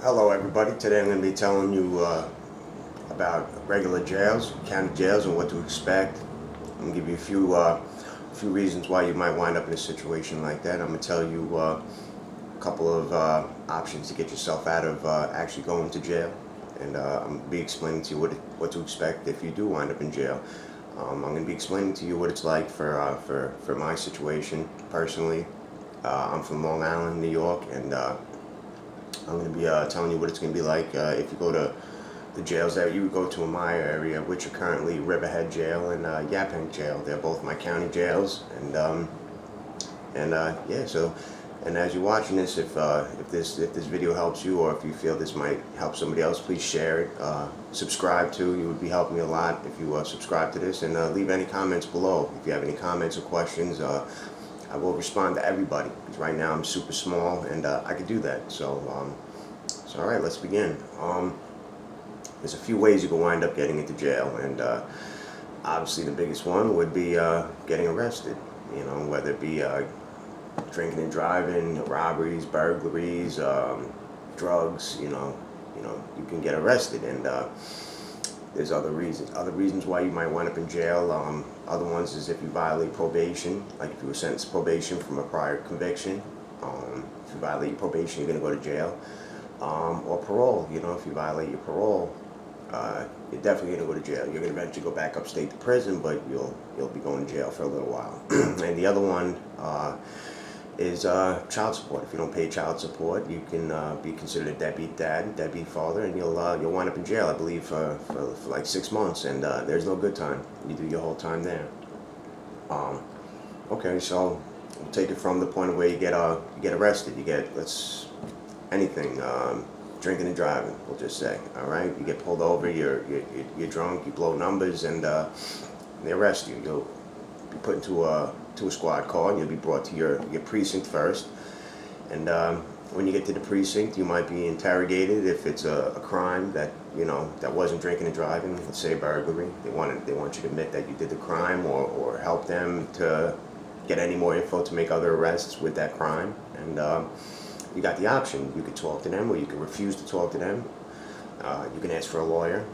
Hello everybody, today I'm going to be telling you about regular jails, county jails, and what to expect. I'm going to give you a few reasons why you might wind up in a situation like that. I'm going to tell you a couple of options to get yourself out of actually going to jail, and I'm going to be explaining to you what to expect if you do wind up in jail. I'm going to be explaining to you what it's like for my situation personally. I'm from Long Island, New York, and I'm going to be telling you what it's going to be like if you go to the jails that you would go to in my area, which are currently Riverhead Jail and Yaphank Jail. They're both my county jails, and yeah. So, and as you're watching this, if this video helps you, or if you feel this might help somebody else, please share it. Subscribe to. You would be helping me a lot if you subscribe to this, and leave any comments below. If you have any comments or questions, I will respond to everybody, because right now I'm super small and I can do that. So all right, let's begin. There's a few ways you can wind up getting into jail, and obviously the biggest one would be getting arrested. You know, whether it be drinking and driving, robberies, burglaries, drugs. You can get arrested, and there's other reasons why you might wind up in jail. Other ones is if you violate probation, like if you were sentenced to probation from a prior conviction. If you violate your probation, you're going to go to jail. Or parole. You know, if you violate your parole, you're definitely going to go to jail. You're going to eventually go back upstate to prison, but you'll be going to jail for a little while. And the other one is child support. If you don't pay child support, you can be considered a deadbeat dad, deadbeat father, and you'll wind up in jail, I believe, for like 6 months. And there's no good time. You do your whole time there. Okay, so we'll take it from the point of where you get arrested. You get anything, drinking and driving, we'll just say. All right, you get pulled over, you're drunk, you blow numbers, and they arrest you. You'll be put into a squad car, and you'll be brought to your precinct first. And when you get to the precinct, you might be interrogated if it's a crime that that wasn't drinking and driving. Let's say burglary. They want you to admit that you did the crime, or help them to get any more info to make other arrests with that crime. And you got the option. You could talk to them, or you could refuse to talk to them. You can ask for a lawyer.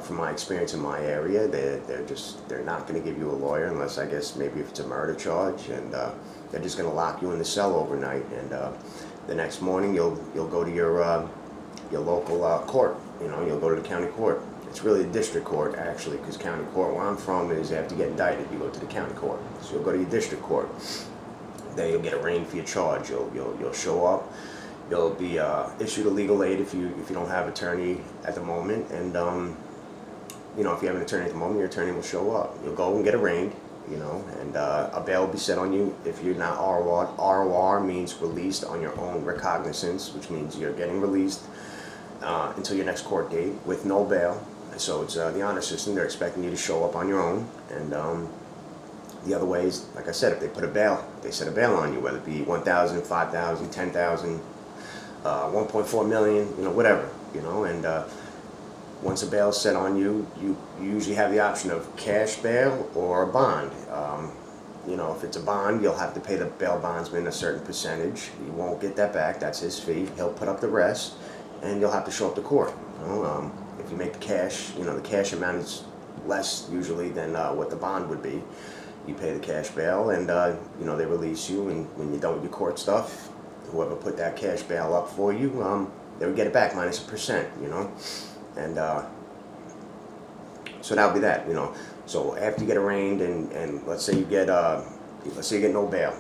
From my experience in my area, they're not going to give you a lawyer unless, I guess, maybe if it's a murder charge, and they're just going to lock you in the cell overnight. And the next morning, you'll go to your local court. You'll go to the county court. It's really a district court, actually, because county court, where I'm from, is after you get indicted, you go to the county court. So you'll go to your district court. Then you'll get arraigned for your charge. You'll show up. You'll be issued a legal aid if you don't have an attorney at the moment, and if you have an attorney at the moment, your attorney will show up. You'll go and get arraigned, and a bail will be set on you if you're not ROR. ROR means released on your own recognizance, which means you're getting released until your next court date with no bail. So it's the honor system. They're expecting you to show up on your own, and the other ways, like I said, if they set a bail on you, whether it be $1,000, $5,000, $10,000, 1.4 million, whatever, and once a bail is set on you, you usually have the option of cash bail or a bond. If it's a bond, you'll have to pay the bail bondsman a certain percentage. You won't get that back. That's his fee. He'll put up the rest, and you'll have to show up to court. If you make the cash, the cash amount is less usually than what the bond would be. You pay the cash bail, and they release you. And when you're done with your court stuff, whoever put that cash bail up for you, they would get it back minus a percent. And so that'll be that. So after you get arraigned, and let's say you get no bail,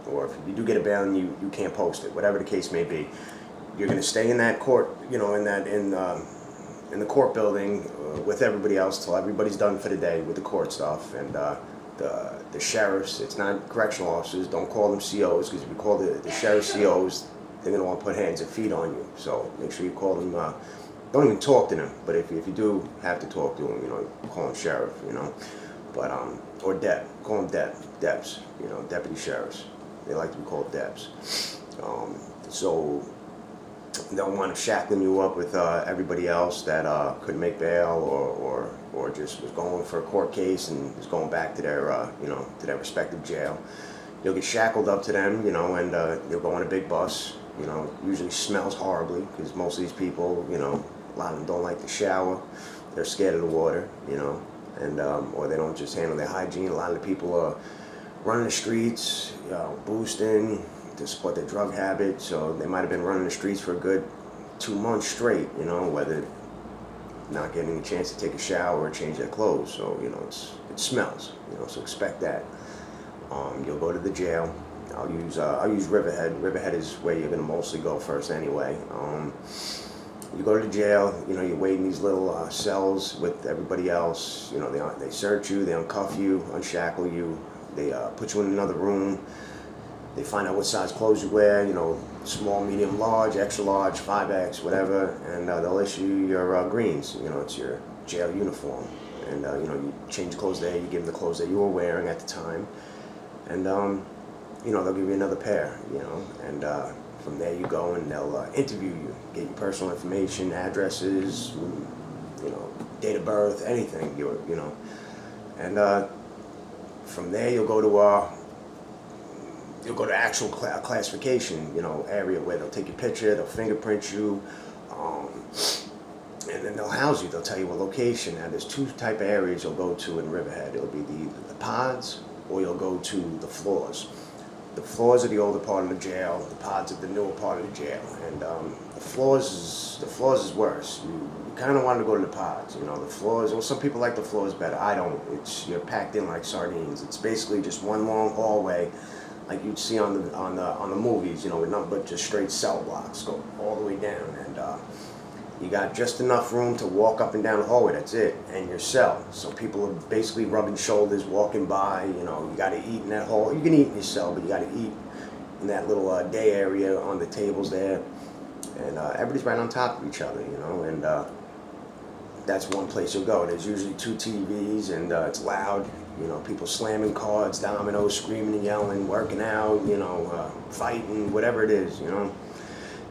or if you do get a bail and you can't post it, whatever the case may be, you're going to stay in that court, in the court building with everybody else till everybody's done for the day with the court stuff. And the sheriffs, it's not correctional officers, don't call them COs, because if you call the sheriff COs, they're going to want to put hands and feet on you. So make sure you call them, don't even talk to them, but if you do have to talk to them, call them sheriff, but or Deb, call them Debs, deputy sheriffs. They like to be called Debs. So they'll wind up shackling you up with everybody else that couldn't make bail, or just was going for a court case and is going back to their to their respective jail. You'll get shackled up to them, and you'll go on a big bus. You know, usually smells horribly because most of these people, you know, a lot of them don't like to shower. They're scared of the water, you know, and or they don't just handle their hygiene. A lot of the people are running the streets, boosting to support their drug habit. So they might have been running the streets for a good 2 months straight, you know, whether not getting a chance to take a shower or change their clothes. So, you know, it smells, you know, so expect that. You'll go to the jail. I'll use Riverhead. Riverhead is where you're gonna mostly go first anyway. You go to the jail, you know, you wait in these little cells with everybody else. You know, they search you, they uncuff you, unshackle you, they put you in another room. They find out what size clothes you wear, you know, small, medium, large, extra large, 5X, whatever, and they'll issue your greens. You know, it's your jail uniform. And, you know, you change clothes there, you give them the clothes that you were wearing at the time. And, you know, they'll give you another pair, you know, and from there you go and they'll interview you, get your personal information, addresses, you know, date of birth, anything, you know. And from there you'll go to actual classification, you know, area where they'll take your picture, they'll fingerprint you, and then they'll house you. They'll tell you a location. Now, there's two type of areas you'll go to in Riverhead. It'll be the pods, or you'll go to the floors. The floors are the older part of the jail. The pods are the newer part of the jail. And the floors is worse. You kind of want to go to the pods. You know, the floors. Well, some people like the floors better. I don't. You're packed in like sardines. It's basically just one long hallway, like you'd see on the movies, you know, with nothing but just straight cell blocks go all the way down, and you got just enough room to walk up and down the hallway. That's it, and your cell. So people are basically rubbing shoulders, walking by. You know, you got to eat in that hall. You can eat in your cell, but you got to eat in that little day area on the tables there, and everybody's right on top of each other, you know, and that's one place you'll go. There's usually 2 TVs, and it's loud. You know, people slamming cards, dominoes, screaming and yelling, working out, you know, fighting, whatever it is, you know.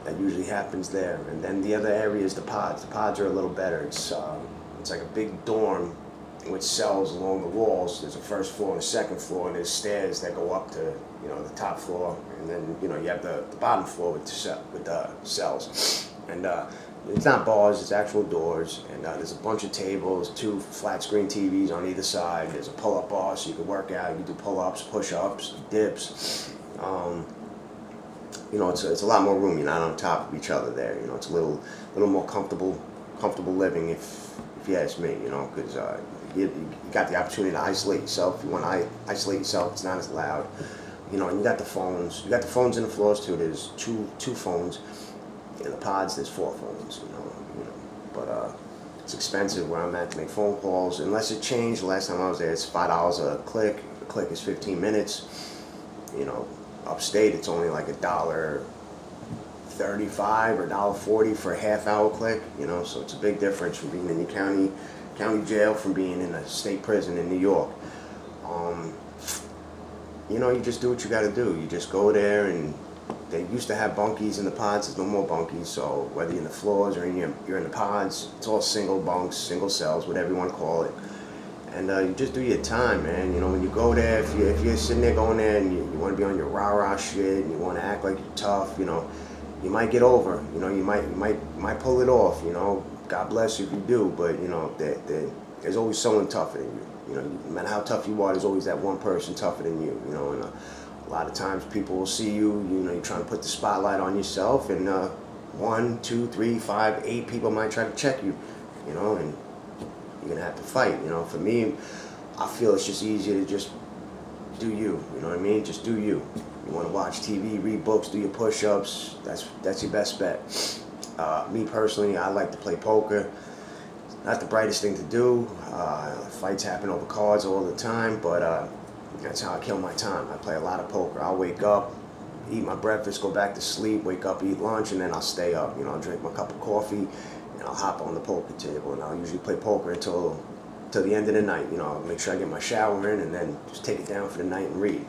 That usually happens there. And then the other area is the pods. The pods are a little better. It's like a big dorm with cells along the walls. There's a first floor and a second floor, and there's stairs that go up to, you know, the top floor. And then, you know, you have the bottom floor with the cells. And it's not bars, it's actual doors, and there's a bunch of tables, 2 flat screen TVs on either side. There's a pull-up bar so you can work out, you can do pull-ups, push-ups, dips. You know, it's a lot more room. You're not on top of each other there. You know, it's a little more comfortable living, if you ask me. You know, because you got the opportunity to isolate yourself. If you want to isolate yourself, it's not as loud. You know, and you got the phones. You got the phones in the floors too. There's two phones. In the pods, there's 4 phones, you know, but it's expensive where I'm at to make phone calls. Unless it changed, the last time I was there, it's $5 a click. A click is 15 minutes. You know, upstate, it's only like $1.35 or $1.40 for a half-hour click. You know, so it's a big difference from being in the county jail from being in a state prison in New York. You know, you just do what you got to do. You just go there, and they used to have bunkies in the pods. There's no more bunkies, so whether you're in the floors or you're in the pods, it's all single bunks, single cells, whatever you want to call it. And you just do your time, man. You know, when you go there, if you're sitting there going there and you want to be on your rah-rah shit and you want to act like you're tough, you know, you might get over. You know, you might pull it off. You know, God bless you if you do. But you know, there's always someone tougher than you. You know, no matter how tough you are, there's always that one person tougher than you. You know, and a lot of times people will see you, you know, you're trying to put the spotlight on yourself, and 1, 2, 3, 5, 8 people might try to check you, you know, and you're gonna have to fight. You know, for me, I feel it's just easier to just do you know what I mean? Just do you. You wanna watch TV, read books, do your push-ups, that's your best bet. Me personally, I like to play poker. Not the brightest thing to do. Fights happen over cards all the time, but that's how I kill my time. I play a lot of poker. I'll wake up, eat my breakfast, go back to sleep, wake up, eat lunch, and then I'll stay up. You know, I'll drink my cup of coffee, and I'll hop on the poker table, and I'll usually play poker until the end of the night. You know, I'll make sure I get my shower in, and then just take it down for the night and read.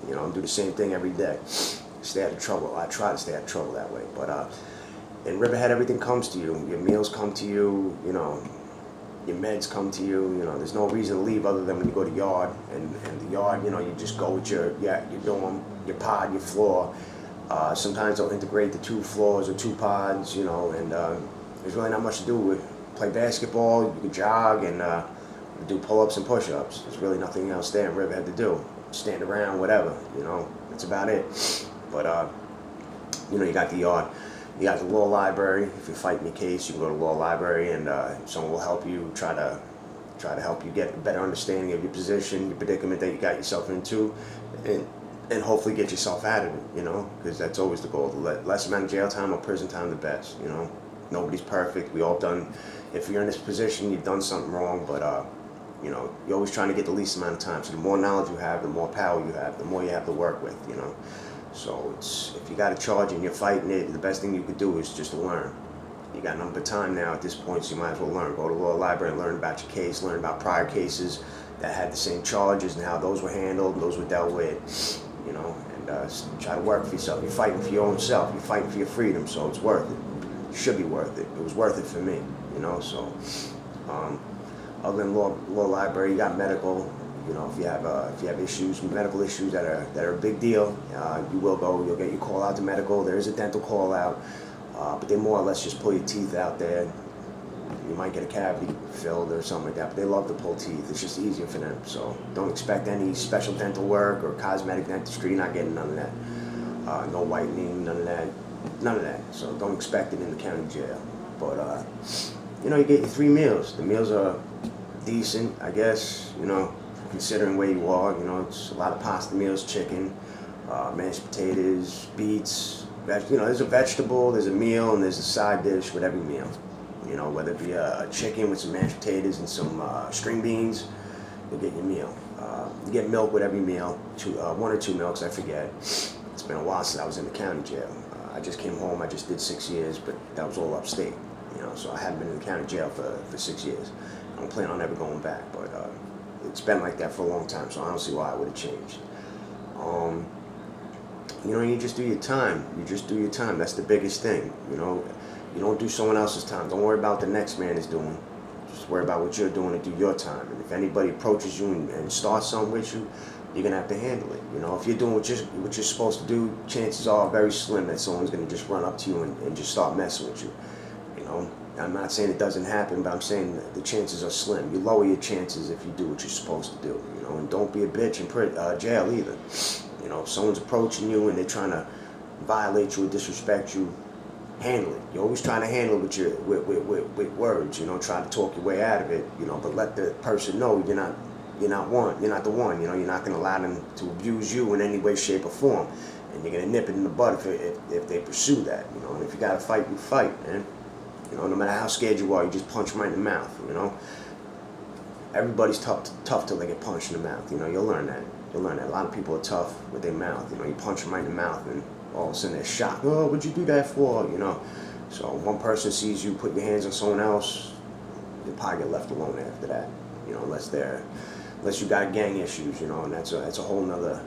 You know, and do the same thing every day. Stay out of trouble. I try to stay out of trouble that way. But in Riverhead, everything comes to you. Your meals come to you. You know, your meds come to you. You know, there's no reason to leave other than when you go to yard. And the yard, you know, you just go with your dorm, your pod, your floor. Sometimes they'll integrate the 2 floors or 2 pods, you know, and there's really not much to do. We play basketball, you can jog, and do pull-ups and push-ups. There's really nothing else there in Riverhead to do. Stand around, whatever, you know, that's about it. But, you know, you got the yard. You got the law library. If you're fighting a case, you can go to the law library, and someone will help you, try to help you get a better understanding of your position, your predicament that you got yourself into, and hopefully get yourself out of it, you know, because that's always the goal. The less amount of jail time or prison time, the best, you know. Nobody's perfect. We all done, if you're in this position, you've done something wrong, but, you know, you're always trying to get the least amount of time. So the more knowledge you have, the more power you have, the more you have to work with, you know. So it's, if you got a charge and you're fighting it, the best thing you could do is just to learn. You got nothing but time now at this point, so you might as well learn. Go to the law library and learn about your case, learn about prior cases that had the same charges and how those were handled and those were dealt with, you know, and try to work for yourself. You're fighting for your own self. You're fighting for your freedom, so it's worth it. It should be worth it. It was worth it for me, you know, so other than law library, you got medical. You know, if you have issues, medical issues that are a big deal, you will go. You'll get your call out to medical. There is a dental call out, but they more or less just pull your teeth out there. You might get a cavity filled or something like that, but they love to pull teeth. It's just easier for them. So don't expect any special dental work or cosmetic dentistry. You're not getting none of that. No whitening, none of that. None of that. So don't expect it in the county jail. But you know, you get your 3 meals. The meals are decent, I guess. You know, considering where you are, you know, it's a lot of pasta meals, chicken, mashed potatoes, beets. You know, there's a vegetable, there's a meal, and there's a side dish with every meal. You know, whether it be a chicken with some mashed potatoes and some string beans, you'll get your meal. You get milk with every meal, 1 or 2 milks, I forget. It's been a while since I was in the county jail. I just came home, I just did 6 years, but that was all upstate. You know, so I haven't been in the county jail for 6 years. I don't plan on ever going back, but it's been like that for a long time, so I don't see why I would have changed. You know, you just do your time. You just do your time. That's the biggest thing, you know. You don't do someone else's time. Don't worry about what the next man is doing. Just worry about what you're doing and do your time. And if anybody approaches you and starts something with you, you're going to have to handle it. You know, if you're doing what you're supposed to do, chances are very slim that someone's going to just run up to you and just start messing with you. You know, I'm not saying it doesn't happen, but I'm saying that the chances are slim. You lower your chances if you do what you're supposed to do. You know, and don't be a bitch in jail either. You know, if someone's approaching you and they're trying to violate you or disrespect you, handle it. You're always trying to handle it with words. You know, try to talk your way out of it. You know, but let the person know you're not the one. You know, you're not going to allow them to abuse you in any way, shape, or form, and you're going to nip it in the bud if they pursue that. You know, and if you got to fight, you fight, man. You know, no matter how scared you are, you just punch them right in the mouth. You know, everybody's tough till they get punched in the mouth. You know, you'll learn that. You'll learn that. A lot of people are tough with their mouth. You know, you punch them right in the mouth, and all of a sudden they're shocked. Oh, what'd you do that for? You know, so one person sees you put your hands on someone else, you'll probably get left alone after that. You know, unless you got gang issues. You know, and that's a whole nother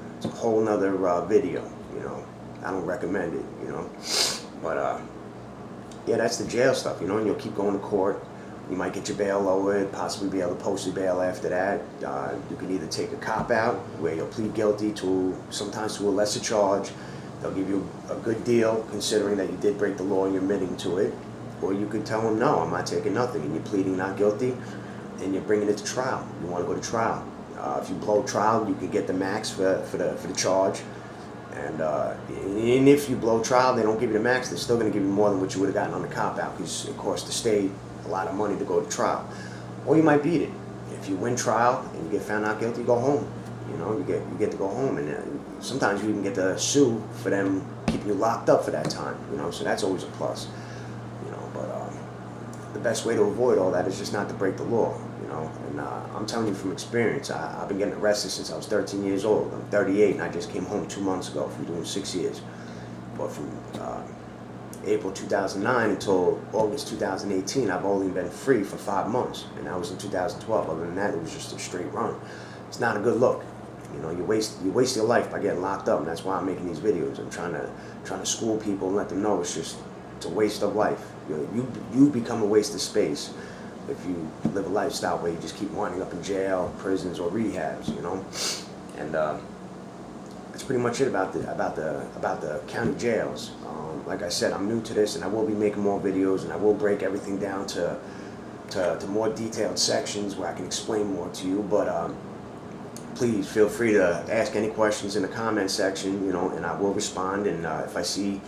video. You know, I don't recommend it. You know, but yeah, that's the jail stuff. You know, and you'll keep going to court. You might get your bail lowered, possibly be able to post your bail after that. You can either take a cop out, where you'll plead guilty sometimes to a lesser charge. They'll give you a good deal, considering that you did break the law and you're admitting to it. Or you could tell them, no, I'm not taking nothing, and you're pleading not guilty, and you're bringing it to trial. You want to go to trial. If you blow trial, you can get the max for the charge. And if you blow trial, they don't give you the max. They're still going to give you more than what you would have gotten on the cop out, because it costs the state a lot of money to go to trial. Or you might beat it. If you win trial and you get found not guilty, you go home. You know, you get to go home, and sometimes you even get to sue for them keeping you locked up for that time. You know, so that's always a plus. You know, but the best way to avoid all that is just not to break the law. You know, and I'm telling you from experience. I've been getting arrested since I was 13 years old. I'm 38, and I just came home 2 months ago from doing 6 years. But from April 2009 until August 2018, I've only been free for 5 months, and that was in 2012. Other than that, it was just a straight run. It's not a good look. You know, you waste your life by getting locked up, and that's why I'm making these videos. I'm trying to school people and let them know it's a waste of life. You know, you become a waste of space if you live a lifestyle where you just keep winding up in jail, prisons, or rehabs. You know, and that's pretty much it about the county jails. Like I said, I'm new to this, and I will be making more videos, and I will break everything down to more detailed sections where I can explain more to you. But please feel free to ask any questions in the comment section, you know, and I will respond. And if I see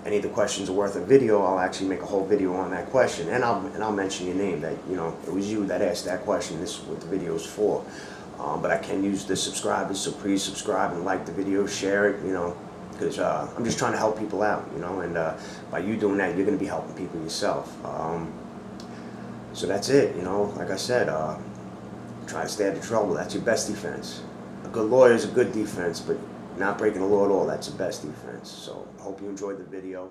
any of the questions are worth a video, I'll actually make a whole video on that question, and I'll mention your name, that, you know, it was you that asked that question. This is what the video is for. But I can use the subscribers, so please subscribe and like the video, share it, you know, because I'm just trying to help people out, you know, and by you doing that, you're going to be helping people yourself. So that's it, you know. Like I said, try to stay out of trouble. That's your best defense. A good lawyer is a good defense, but not breaking the law at all, that's the best defense. So I hope you enjoyed the video.